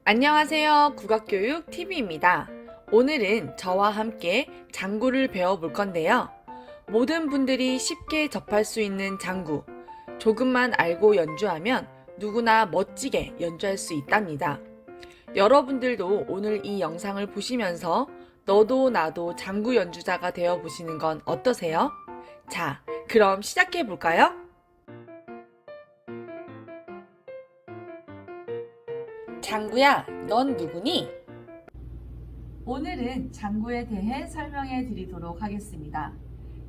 안녕하세요. 국악교육 TV입니다. 오늘은 저와 함께 장구를 배워볼 건데요. 모든 분들이 쉽게 접할 수 있는 장구, 조금만 알고 연주하면 누구나 멋지게 연주할 수 있답니다. 여러분들도 오늘 이 영상을 보시면서 너도 나도 장구 연주자가 되어 보시는 건 어떠세요? 자, 그럼 시작해 볼까요? 장구야, 넌 누구니? 오늘은 장구에 대해 설명해 드리도록 하겠습니다.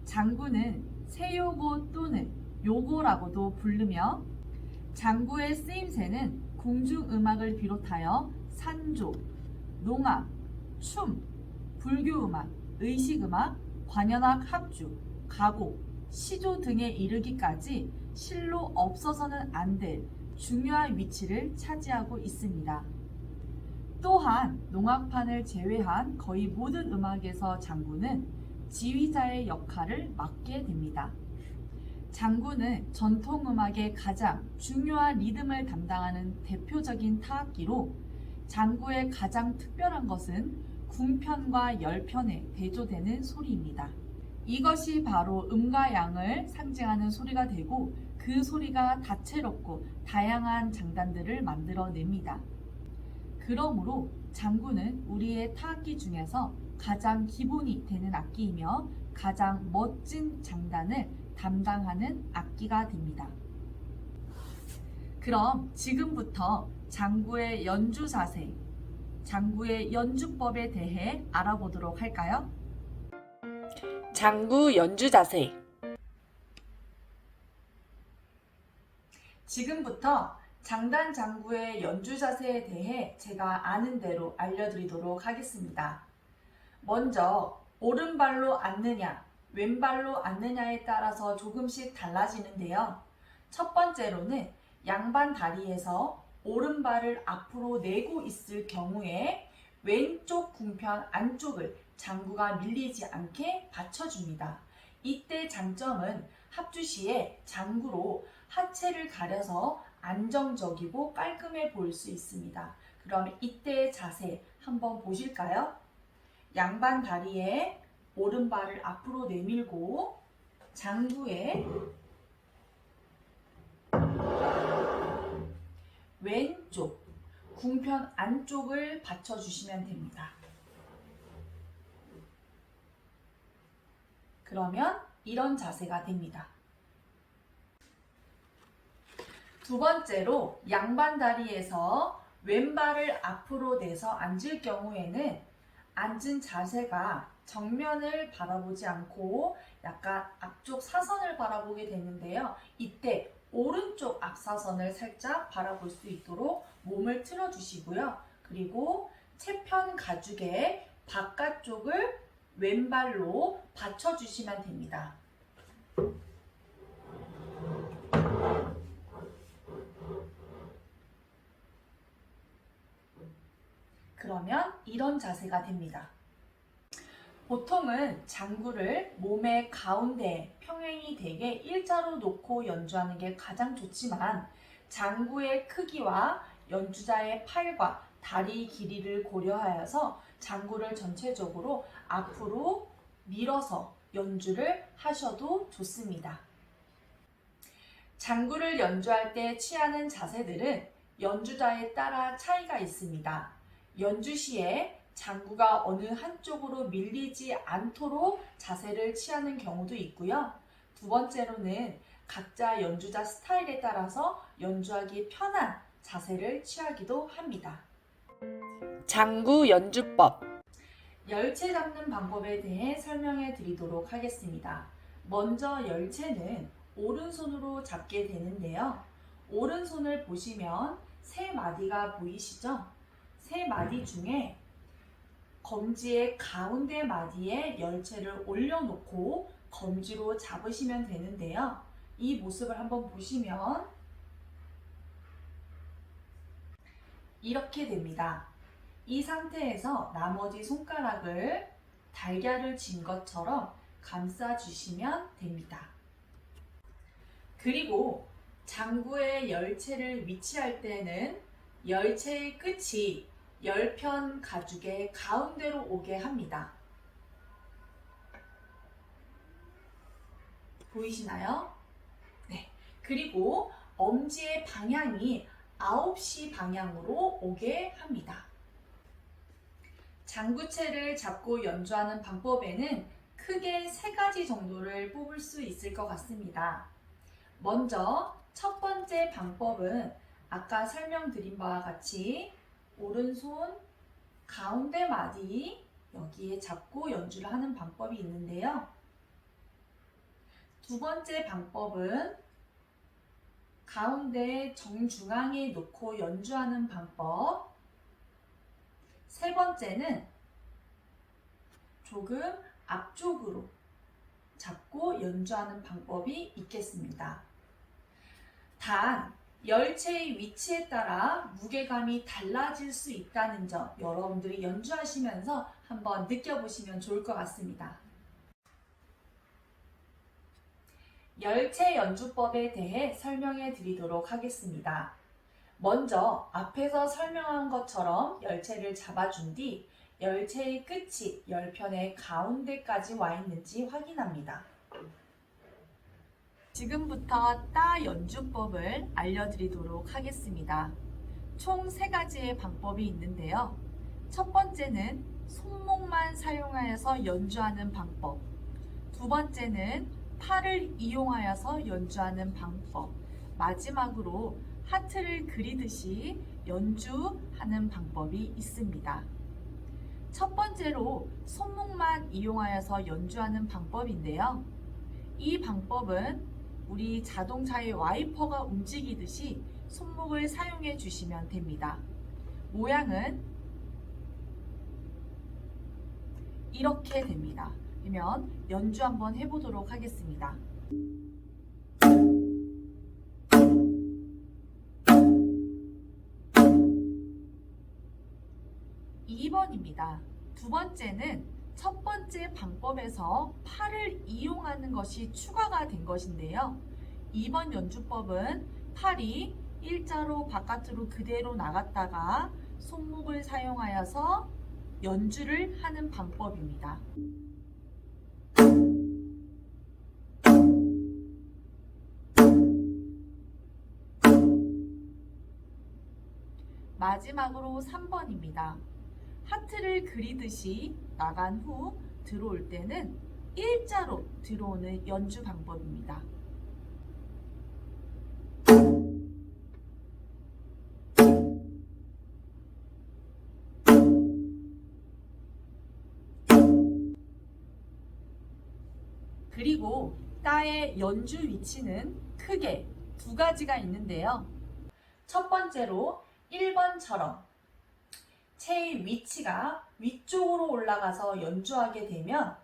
장구는 세요고 또는 요고라고도 부르며 장구의 쓰임새는 궁중음악을 비롯하여 산조, 농악, 춤, 불교음악, 의식음악, 관현악 합주, 가곡, 시조 등에 이르기까지 실로 없어서는 안 될 중요한 위치를 차지하고 있습니다. 또한 농악판을 제외한 거의 모든 음악에서 장구는 지휘자의 역할을 맡게 됩니다. 장구는 전통음악의 가장 중요한 리듬을 담당하는 대표적인 타악기로 장구의 가장 특별한 것은 궁편과 열편에 대조되는 소리입니다. 이것이 바로 음과 양을 상징하는 소리가 되고 그 소리가 다채롭고 다양한 장단들을 만들어냅니다. 그러므로 장구는 우리의 타악기 중에서 가장 기본이 되는 악기이며 가장 멋진 장단을 담당하는 악기가 됩니다. 그럼 지금부터 장구의 연주 자세, 장구의 연주법에 대해 알아보도록 할까요? 장구 연주 자세. 지금부터 장단 장구의 연주 자세에 대해 제가 아는 대로 알려드리도록 하겠습니다. 먼저 오른발로 앉느냐, 왼발로 앉느냐에 따라서 조금씩 달라지는데요. 첫 번째로는 양반 다리에서 오른발을 앞으로 내고 있을 경우에 왼쪽 궁편 안쪽을 장구가 밀리지 않게 받쳐줍니다. 이때 장점은 합주 시에 장구로 하체를 가려서 안정적이고 깔끔해 보일 수 있습니다. 그럼 이때의 자세 한번 보실까요? 양반 다리에 오른발을 앞으로 내밀고 장구에 왼쪽 궁편 안쪽을 받쳐주시면 됩니다. 그러면 이런 자세가 됩니다. 두 번째로 양반 다리에서 왼발을 앞으로 내서 앉을 경우에는 앉은 자세가 정면을 바라보지 않고 약간 앞쪽 사선을 바라보게 되는데요. 이때 오른쪽 앞사선을 살짝 바라볼 수 있도록 몸을 틀어주시고요. 그리고 채편 가죽의 바깥쪽을 왼발로 받쳐주시면 됩니다. 그러면 이런 자세가 됩니다. 보통은 장구를 몸의 가운데 평행이 되게 일자로 놓고 연주하는 게 가장 좋지만 장구의 크기와 연주자의 팔과 다리 길이를 고려하여서 장구를 전체적으로 앞으로 밀어서 연주를 하셔도 좋습니다. 장구를 연주할 때 취하는 자세들은 연주자에 따라 차이가 있습니다. 연주 시에 장구가 어느 한쪽으로 밀리지 않도록 자세를 취하는 경우도 있고요. 두 번째로는 각자 연주자 스타일에 따라서 연주하기 편한 자세를 취하기도 합니다. 장구 연주법. 열채 잡는 방법에 대해 설명해 드리도록 하겠습니다. 먼저 열채는 오른손으로 잡게 되는데요. 오른손을 보시면 세 마디가 보이시죠? 세 마디 중에 검지의 가운데 마디에 열채를 올려놓고 검지로 잡으시면 되는데요. 이 모습을 한번 보시면 이렇게 됩니다. 이 상태에서 나머지 손가락을 달걀을 쥔 것처럼 감싸주시면 됩니다. 그리고 장구의 열채를 위치할 때는 열체의 끝이 열편 가죽의 가운데로 오게 합니다. 보이시나요? 네. 그리고 엄지의 방향이 9시 방향으로 오게 합니다. 장구채를 잡고 연주하는 방법에는 크게 3가지 정도를 뽑을 수 있을 것 같습니다. 먼저 첫 번째 방법은 아까 설명드린 바와 같이 오른손 가운데 마디 여기에 잡고 연주를 하는 방법이 있는데요. 두 번째 방법은 가운데 정중앙에 놓고 연주하는 방법. 세 번째는 조금 앞쪽으로 잡고 연주하는 방법이 있겠습니다. 단, 열체의 위치에 따라 무게감이 달라질 수 있다는 점 여러분들이 연주하시면서 한번 느껴보시면 좋을 것 같습니다. 열체 연주법에 대해 설명해 드리도록 하겠습니다. 먼저 앞에서 설명한 것처럼 열체를 잡아준 뒤 열체의 끝이 열편의 가운데까지 와 있는지 확인합니다. 지금부터 따 연주법을 알려드리도록 하겠습니다. 총 3가지의 방법이 있는데요. 첫 번째는 손목만 사용하여서 연주하는 방법. 두 번째는 팔을 이용하여서 연주하는 방법. 마지막으로 하트를 그리듯이 연주하는 방법이 있습니다. 첫 번째로 손목만 이용하여서 연주하는 방법인데요. 이 방법은 우리 자동차의 와이퍼가 움직이듯이 손목을 사용해 주시면 됩니다. 모양은 이렇게 됩니다. 그러면 연주 한번 해보도록 하겠습니다. 2번입니다. 두 번째는 첫 번째 방법에서 팔을 이용하는 것이 추가가 된 것인데요. 2번 연주법은 팔이 일자로 바깥으로 그대로 나갔다가 손목을 사용하여서 연주를 하는 방법입니다. 마지막으로 3번입니다. 하트를 그리듯이 나간 후 들어올 때는 일자로 들어오는 연주 방법입니다. 그리고 따의 연주 위치는 크게 2가지가 있는데요. 첫 번째로 1번처럼 체의 위치가 위쪽으로 올라가서 연주하게 되면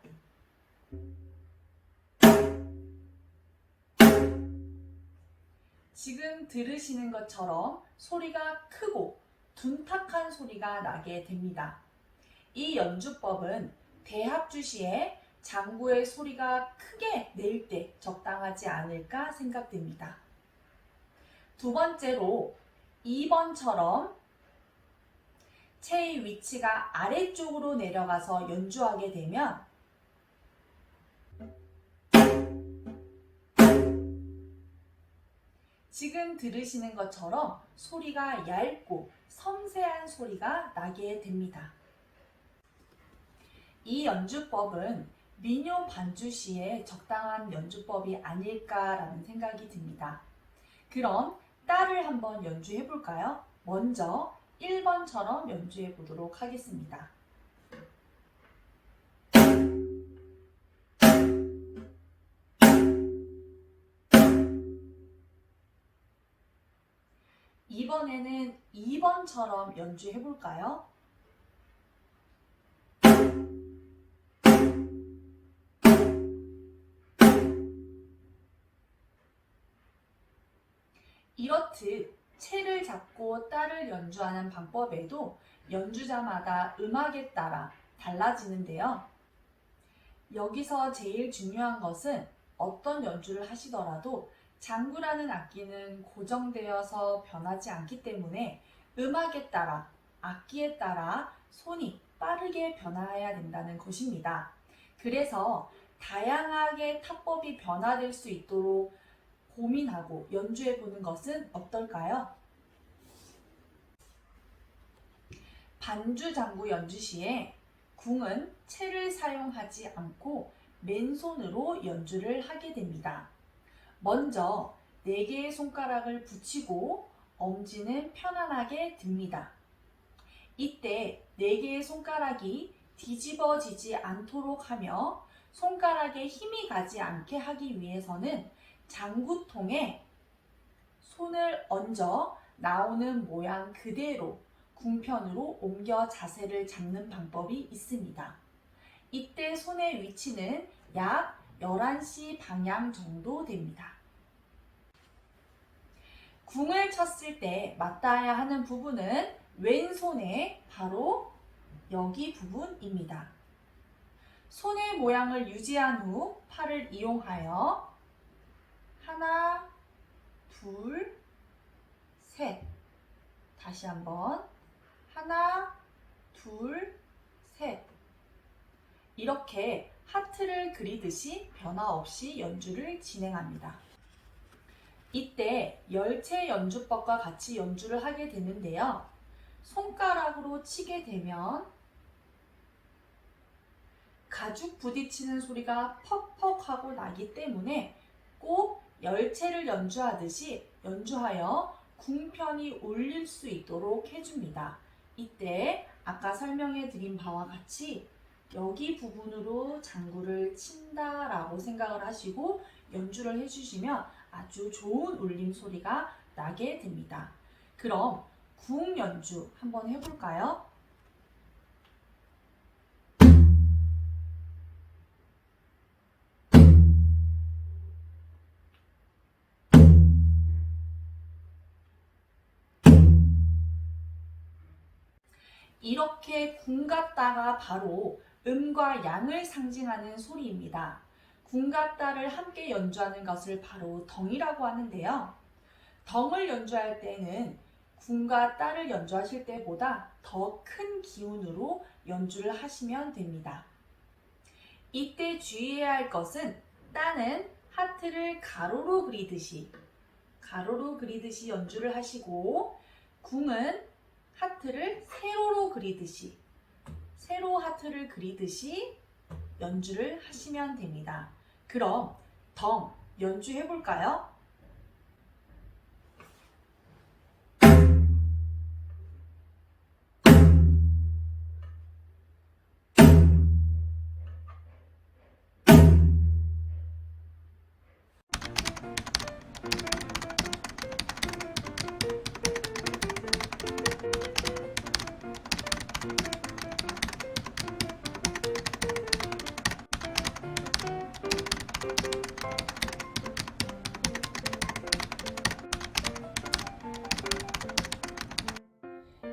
지금 들으시는 것처럼 소리가 크고 둔탁한 소리가 나게 됩니다. 이 연주법은 대합주 시에 장구의 소리가 크게 낼 때 적당하지 않을까 생각됩니다. 두 번째로 2번처럼 체의 위치가 아래쪽으로 내려가서 연주하게 되면 지금 들으시는 것처럼 소리가 얇고 섬세한 소리가 나게 됩니다. 이 연주법은 민요 반주 시에 적당한 연주법이 아닐까라는 생각이 듭니다. 그럼 따를 한번 연주해 볼까요? 먼저 1번처럼 연주해 보도록 하겠습니다. 이번에는 2번처럼 연주해 볼까요? 이렇듯 채를 잡고 따를 연주하는 방법에도 연주자마다 음악에 따라 달라지는데요. 여기서 제일 중요한 것은 어떤 연주를 하시더라도 장구라는 악기는 고정되어서 변하지 않기 때문에 음악에 따라, 악기에 따라 손이 빠르게 변화해야 된다는 것입니다. 그래서 다양하게 타법이 변화될 수 있도록 고민하고 연주해 보는 것은 어떨까요? 반주장구 연주 시에 궁은 채를 사용하지 않고 맨손으로 연주를 하게 됩니다. 먼저 4개의 손가락을 붙이고 엄지는 편안하게 듭니다. 이때 4개의 손가락이 뒤집어지지 않도록 하며 손가락에 힘이 가지 않게 하기 위해서는 장구통에 손을 얹어 나오는 모양 그대로 궁편으로 옮겨 자세를 잡는 방법이 있습니다. 이때 손의 위치는 약 11시 방향 정도 됩니다. 궁을 쳤을 때 맞닿아야 하는 부분은 왼손에 바로 여기 부분입니다. 손의 모양을 유지한 후 팔을 이용하여 하나, 둘, 셋. 다시 한번 하나, 둘, 셋. 이렇게 하트를 그리듯이 변화 없이 연주를 진행합니다. 이때 열체 연주법과 같이 연주를 하게 되는데요. 손가락으로 치게 되면 가죽 부딪히는 소리가 퍽퍽 하고 나기 때문에 꼭 열체를 연주하듯이 연주하여 궁편이 울릴 수 있도록 해줍니다. 이때 아까 설명해 드린 바와 같이 여기 부분으로 장구를 친다라고 생각을 하시고 연주를 해주시면 아주 좋은 울림 소리가 나게 됩니다. 그럼 궁 연주 한번 해볼까요? 이렇게 궁 같다가 바로 음과 양을 상징하는 소리입니다. 궁과 따를 함께 연주하는 것을 바로 덩이라고 하는데요. 덩을 연주할 때는 궁과 따를 연주하실 때보다 더 큰 기운으로 연주를 하시면 됩니다. 이때 주의해야 할 것은 따는 하트를 가로로 그리듯이 연주를 하시고 궁은 하트를 세로로 그리듯이 세로 하트를 그리듯이 연주를 하시면 됩니다. 그럼 덩 연주해 볼까요?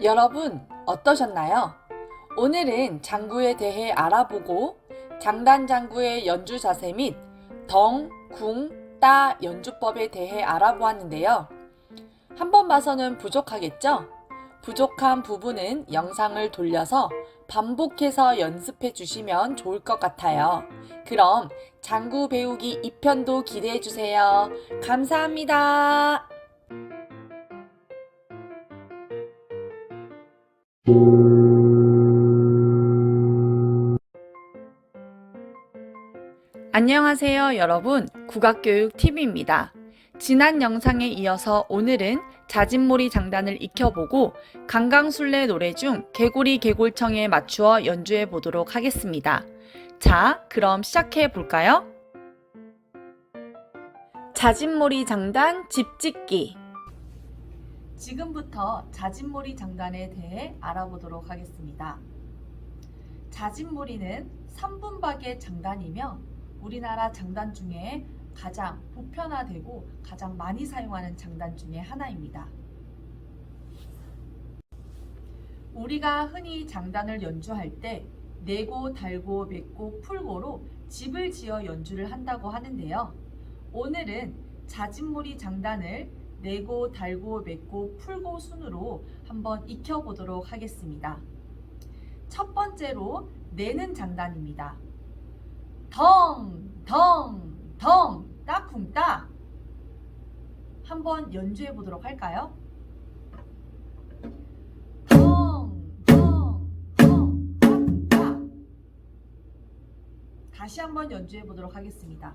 여러분 어떠셨나요? 오늘은 장구에 대해 알아보고 장단 장구의 연주 자세 및 덩, 궁, 따 연주법에 대해 알아보았는데요. 한 번 봐서는 부족하겠죠? 부족한 부분은 영상을 돌려서 반복해서 연습해 주시면 좋을 것 같아요. 그럼 장구 배우기 2편도 기대해 주세요. 감사합니다. 안녕하세요 여러분, 국악교육TV입니다. 지난 영상에 이어서 오늘은 자진몰이 장단을 익혀보고 강강술래 노래 중 개구리 개골청에 맞추어 연주해 보도록 하겠습니다. 자, 그럼 시작해 볼까요? 자진몰이 장단 집짓기. 지금부터 자진몰이 장단에 대해 알아보도록 하겠습니다. 자진몰이는 3분박의 장단이며 우리나라 장단 중에 가장 보편화되고 가장 많이 사용하는 장단 중에 하나입니다. 우리가 흔히 장단을 연주할 때 내고, 달고, 맺고, 풀고로 집을 지어 연주를 한다고 하는데요. 오늘은 자진몰이 장단을 내고 달고 맺고 풀고 순으로 한번 익혀보도록 하겠습니다. 첫 번째로 내는 장단입니다. 덩, 덩, 덩, 따쿵따. 한번 연주해 보도록 할까요? 덩, 덩, 덩, 따쿵따. 다시 한번 연주해 보도록 하겠습니다.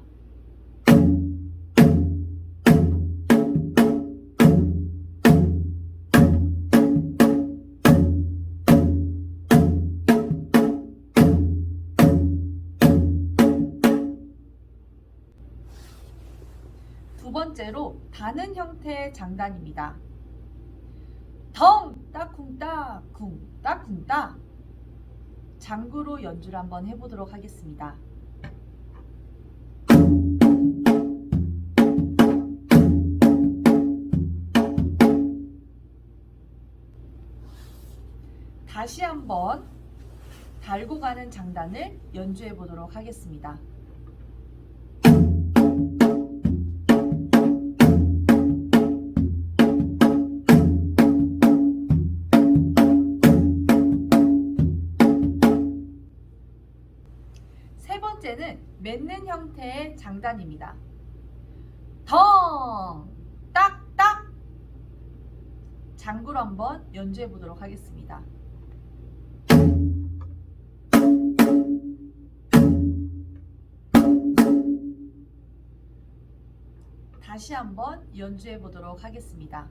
두 번째로 다는 형태의 장단입니다. 덩, 따쿵따, 쿵, 따쿵따. 장구로 연주를 한번 해보도록 하겠습니다. 다시 한번 달고 가는 장단을 연주해 보도록 하겠습니다. 세 번째는 맺는 형태의 장단입니다. 덩, 딱딱. 장구로 한번 연주해 보도록 하겠습니다. 다시 한번 연주해 보도록 하겠습니다.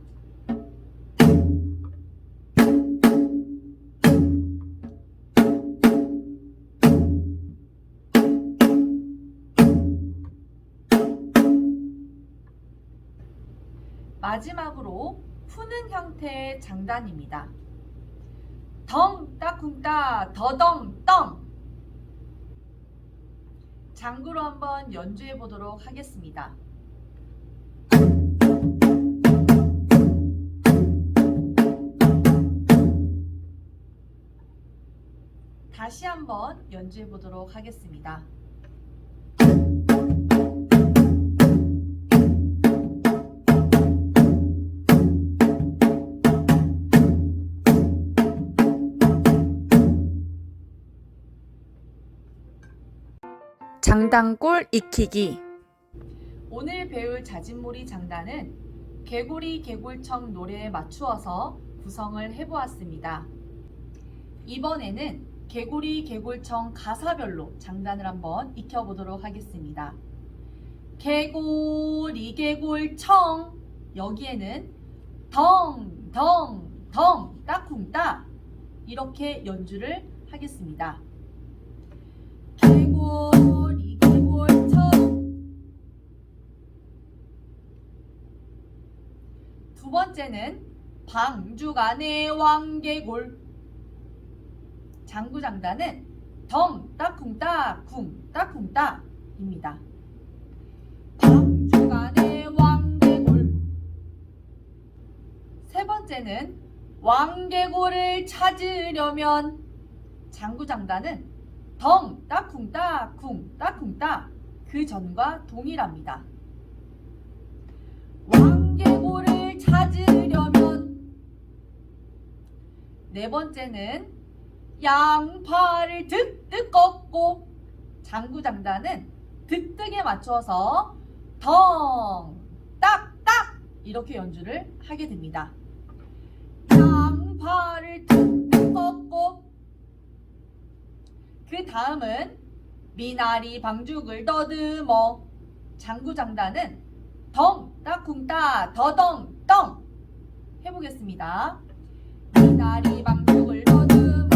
마지막으로 푸는 형태의 장단입니다. 덩, 따쿵따, 더덩, 덩. 장구로 한번 연주해 보도록 하겠습니다. 다시 한번 연주해 보도록 하겠습니다. 장단골 익히기. 오늘 배울 자진몰이 장단은 개구리 개굴청 노래에 맞추어서 구성을 해보았습니다. 이번에는 개구리 개굴청 가사별로 장단을 한번 익혀보도록 하겠습니다. 개구리 개굴청, 여기에는 덩, 덩, 덩, 따쿵따 이렇게 연주를 하겠습니다. 개구리 개굴청. 두 번째는 방주간의 왕개굴. 장구 장단은 덩, 따쿵따, 쿵, 따쿵따 입니다. 방주간의 왕개굴. 세 번째는 왕개굴을 찾으려면 장구 장단은 덩, 따쿵따, 쿵, 따쿵따 그 전과 동일합니다. 왕개굴을 찾으려면. 네 번째는 양팔을 득득 꺾고 장구 장단은 득득에 맞춰서 덩, 딱딱 이렇게 연주를 하게 됩니다. 양팔을 득득 꺾고. 그 다음은 미나리 방죽을 더듬어. 장구 장단은 덩, 따쿵따, 더덩, 덩 해보겠습니다. 미나리 방죽을 더듬어.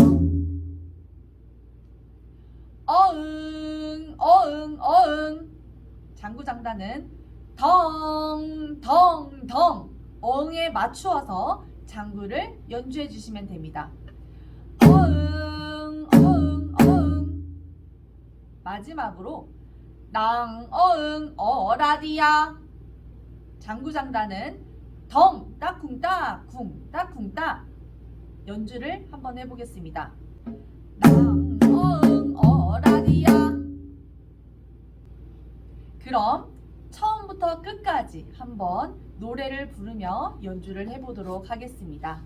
어응, 어응, 어응. 장구 장단은 덩, 덩, 덩 어응에 맞추어서 장구를 연주해 주시면 됩니다. 어응, 어응, 어응. 마지막으로 낭, 어응, 어라디야. 장구 장단은 덩, 따쿵따, 쿵, 따쿵따 연주를 한번 해보겠습니다. 낭, 어응, 어라디야. 그럼 처음 처음부터 끝까지 한번 노래를 부르며 연주를 해보도록 하겠습니다.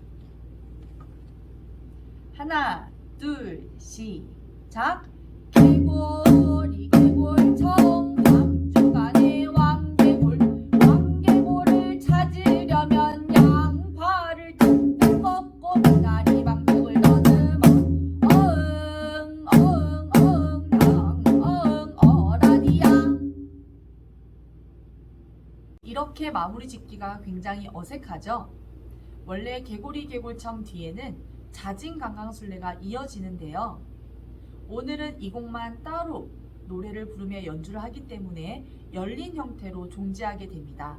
하나, 둘, 시작! 개고리 개골청 왕중간에 왕개골 왕개골을 찾으려면 양파를 듬뿍 먹고 미나리 방죽을 더듬어 어응 어응 어응 당 어라디야. 이렇게 마무리 짓기가 굉장히 어색하죠? 원래 개고리 개골청 뒤에는 자진 강강술래가 이어지는데요. 오늘은 이 곡만 따로 노래를 부르며 연주를 하기 때문에 열린 형태로 존재하게 됩니다.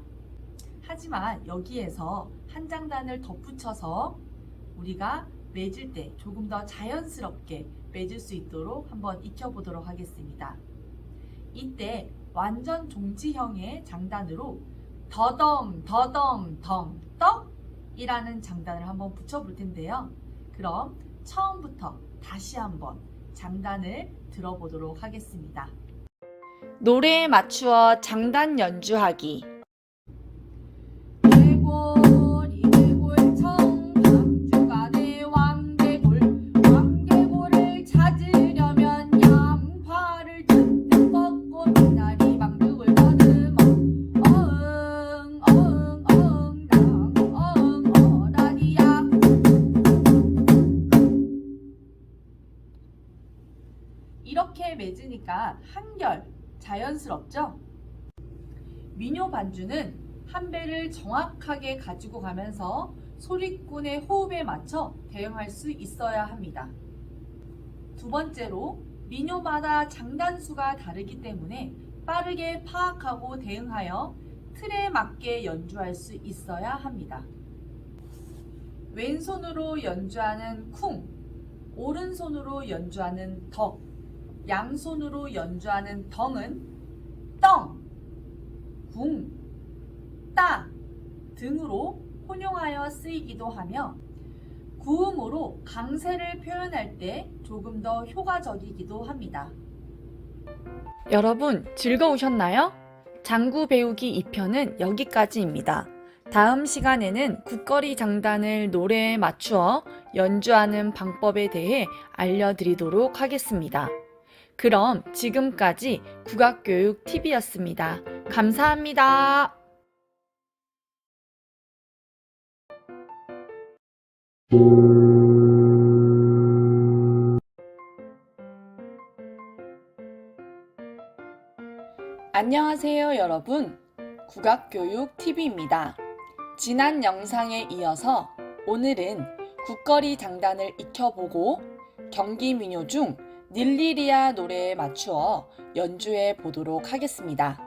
하지만 여기에서 한 장단을 덧붙여서 우리가 맺을 때 조금 더 자연스럽게 맺을 수 있도록 한번 익혀보도록 하겠습니다. 이때 완전 종지형의 장단으로 더덩 더덩 덩떡 이라는 장단을 한번 붙여볼 텐데요. 그럼 처음부터 다시 한번 장단을 들어보도록 하겠습니다. 노래에 맞추어 장단 연주하기. 개고리 개골청 왕중간에 왕개골 왕개골을 찾으려면 양파를 듬뿍 먹고 미나리 방죽을 더듬어 어응 어응 어응 당 어응 어라디야. 이렇게 맺으니까 한결 자연스럽죠? 민요 반주는 한 배를 정확하게 가지고 가면서 소리꾼의 호흡에 맞춰 대응할 수 있어야 합니다. 두 번째로 민요마다 장단수가 다르기 때문에 빠르게 파악하고 대응하여 틀에 맞게 연주할 수 있어야 합니다. 왼손으로 연주하는 쿵, 오른손으로 연주하는 덕, 양손으로 연주하는 덩은 떡, 궁, 따 등으로 혼용하여 쓰이기도 하며 구음으로 강세를 표현할 때 조금 더 효과적이기도 합니다. 여러분 즐거우셨나요? 장구 배우기 2편은 여기까지입니다. 다음 시간에는 국거리 장단을 노래에 맞추어 연주하는 방법에 대해 알려드리도록 하겠습니다. 그럼 지금까지 국악교육TV였습니다. 감사합니다. 안녕하세요 여러분, 국악교육TV입니다. 지난 영상에 이어서 오늘은 국거리 장단을 익혀보고 경기민요 중 닐리리아 노래에 맞추어 연주해 보도록 하겠습니다.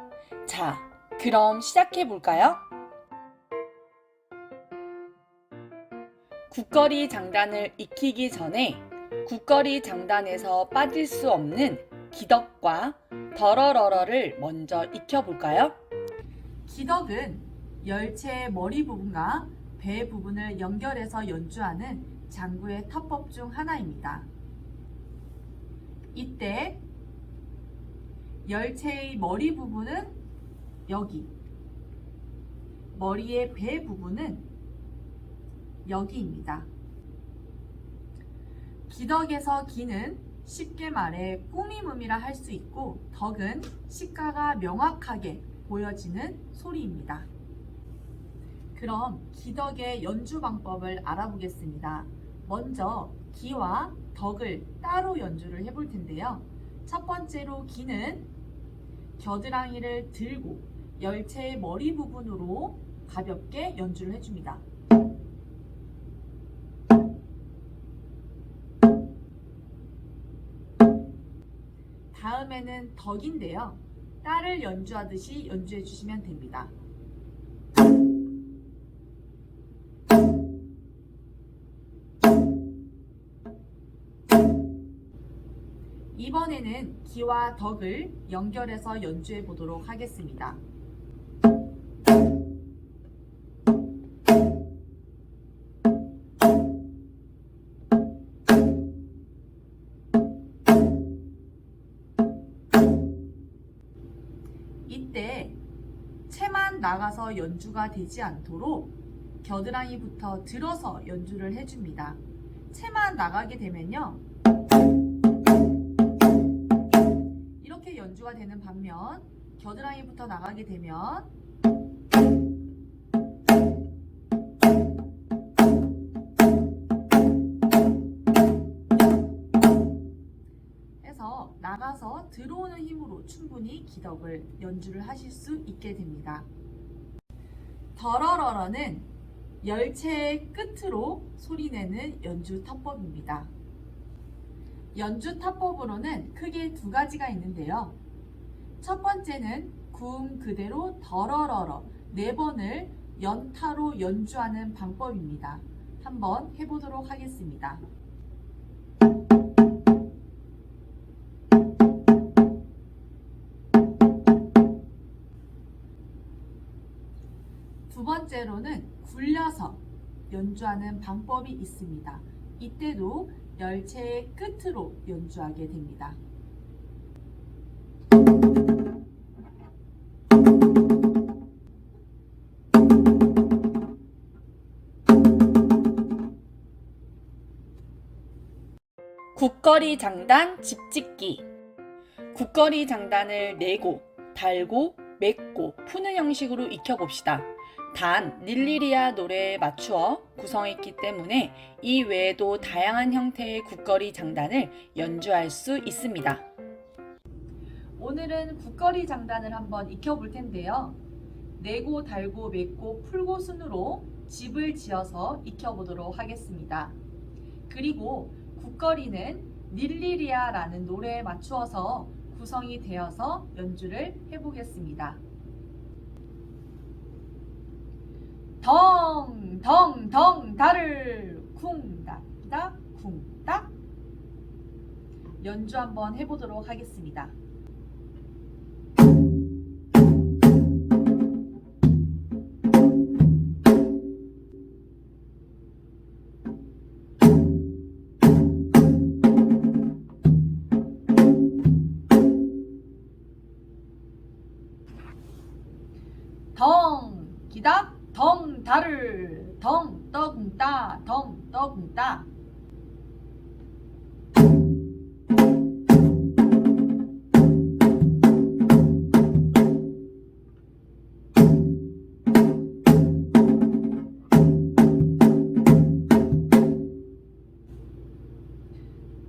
자, 그럼 시작해 볼까요? 국거리 장단을 익히기 전에 국거리 장단에서 빠질 수 없는 기덕과 더러러러를 먼저 익혀볼까요? 기덕은 열체의 머리 부분과 배 부분을 연결해서 연주하는 장구의 타법 중 하나입니다. 이때 열체의 머리 부분은 여기, 머리의 배 부분은 여기입니다. 기덕에서 기는 쉽게 말해 꾸밈음이라 할 수 있고 덕은 시가가 명확하게 보여지는 소리입니다. 그럼 기덕의 연주 방법을 알아보겠습니다. 먼저 기와 덕을 따로 연주를 해볼 텐데요. 첫 번째로 기는 겨드랑이를 들고 열체의 머리 부분으로 가볍게 연주를 해줍니다. 다음에는 덕인데요. 따를 연주하듯이 연주해 주시면 됩니다. 이번에는 기와 덕을 연결해서 연주해 보도록 하겠습니다. 이때 나가서 연주가 되지 않도록 겨드랑이부터 들어서 연주를 해줍니다. 채만 나가게 되면요, 이렇게 연주가 되는 반면 겨드랑이부터 나가게 되면 해서 나가서 들어오는 힘으로 충분히 기덕을 연주를 하실 수 있게 됩니다. 더러러러는 열체의 끝으로 소리내는 연주 타법입니다. 연주 타법으로는 크게 두 가지가 있는데요. 첫 번째는 구음 그대로 더러러러 4번을 연타로 연주하는 방법입니다. 한번 해보도록 하겠습니다. 두 번째로는 굴려서 연주하는 방법이 있습니다. 이때도 열체의 끝으로 연주하게 됩니다. 국거리 장단 집짓기. 국거리 장단을 내고, 달고, 맺고, 푸는 형식으로 익혀봅시다. 단, 닐리리아 노래에 맞추어 구성했기 때문에 이 외에도 다양한 형태의 국거리 장단을 연주할 수 있습니다. 오늘은 국거리 장단을 한번 익혀볼 텐데요. 내고, 달고, 맺고, 풀고 순으로 집을 지어서 익혀보도록 하겠습니다. 그리고 국거리는 닐리리아라는 노래에 맞추어서 구성이 되어서 연주를 해보겠습니다. 덩, 덩, 덩, 다를 쿵닥, 닥, 쿵닥. 연주 한번 해보도록 하겠습니다. 덩, 기닥, 덩, 다를, 덩, 떠궁따, 덩, 떠궁따.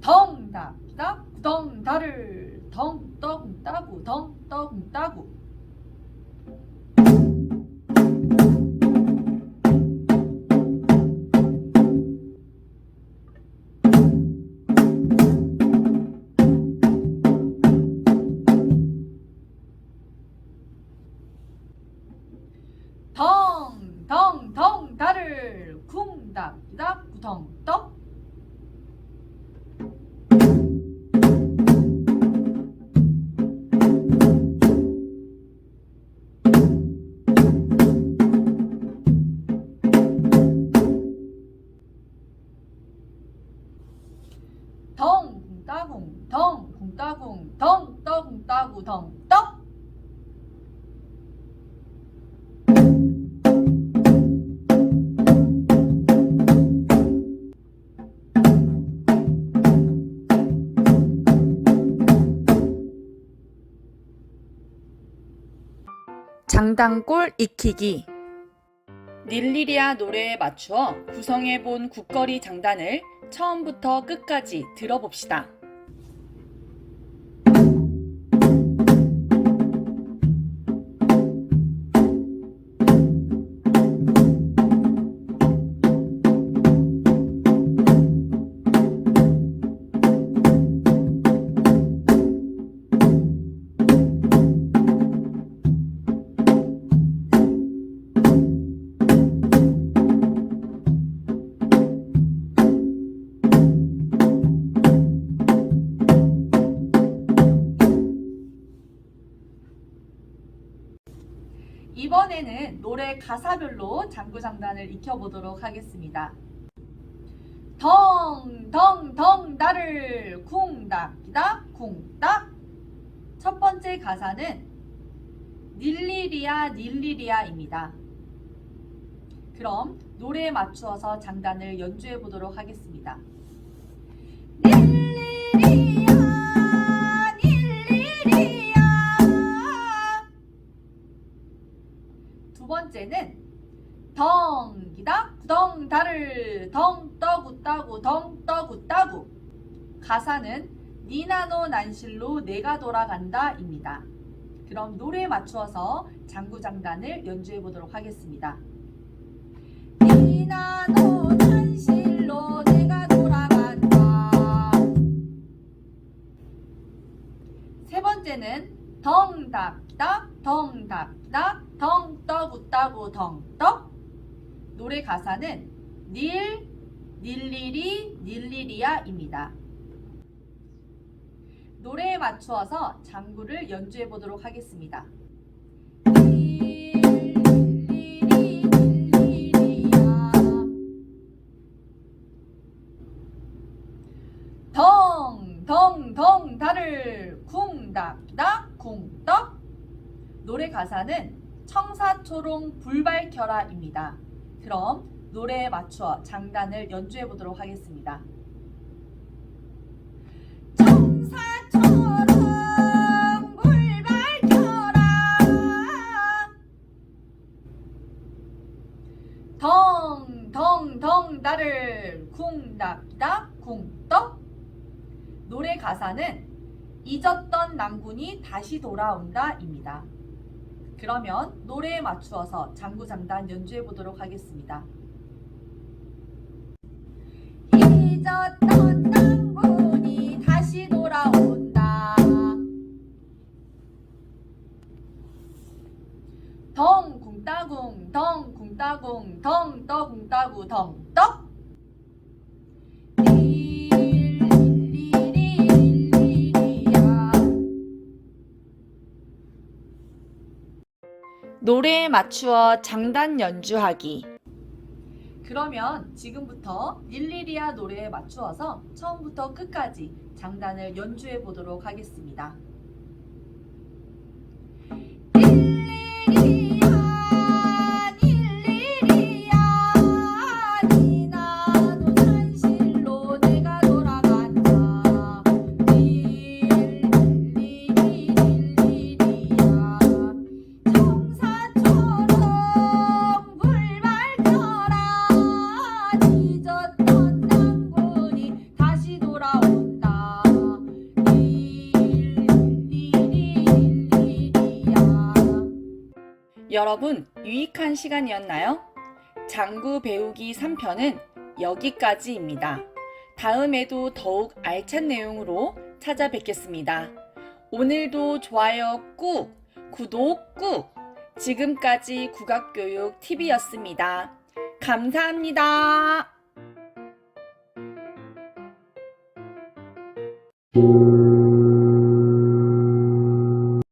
덩, 다, 기닥, 구덩, 다를, 덩, 떠궁따구, 덩, 떠궁따구. 덩, 덩, 덩, 다를, 쿵닥, 기닥, 구덩, 떡. 덩, 궁따궁, 덩, 궁따궁, 덩, 떠궁따구, 덩, 떡. 장단골 익히기. 닐리리아 노래에 맞추어 구성해본 국거리 장단을 처음부터 끝까지 들어봅시다. 이번에는 노래 가사별로 장구장단을 익혀보도록 하겠습니다. 덩, 덩, 덩, 나를 쿵닥, 기닥, 쿵닥. 첫 번째 가사는 닐리리아 닐리리아입니다. 그럼 노래에 맞추어서 장단을 연주해 보도록 하겠습니다. 닐리리아 닐리리아. 두 번째는 덩기다 구덩다를 덩떠구따구 덩떠구따구. 가사는 니나노 난실로 내가 돌아간다 입니다. 그럼 노래에 맞추어서 장구장단을 연주해 보도록 하겠습니다. 니나노 난실로 내가 돌아간다. 세 번째는 덩닥다 덩닥다 덩떠구따구 덩떡. 노래 가사는 닐리리 닐리리아입니다. 노래에 맞추어서 장구를 연주해 보도록 하겠습니다. 덩덩덩 달을 쿵닥다 쿵떡. 노래 가사는 청사초롱 불 밝혀라입니다. 그럼 노래에 맞추어 장단을 연주해 보도록 하겠습니다. 청사초롱 불 밝혀라. 덩덩덩 달을 쿵닥다 쿵떡. 노래 가사는 잊었던 낭군이 다시 돌아온다 입니다. 그러면 노래에 맞추어서 장구장단 연주해 보도록 하겠습니다. 잊었던 낭군이 다시 돌아온다. 덩궁따궁 덩궁따궁 덩떠궁따구 덩떡. 노래에 맞추어 장단 연주하기. 그러면 지금부터 닐리리아 노래에 맞추어서 처음부터 끝까지 장단을 연주해 보도록 하겠습니다. 닐리리아 닐리리아 니나노 난실로 내가 돌아간다. 닐리리 닐리리아 청사초롱 불 밝혀라. 잊었던 낭군이 다시 돌아온다. 여러분, 유익한 시간이었나요? 장구 배우기 3편은 여기까지입니다. 다음에도 더욱 알찬 내용으로 찾아뵙겠습니다. 오늘도 좋아요 꾹, 구독 꾹. 지금까지 국악교육TV였습니다. 감사합니다.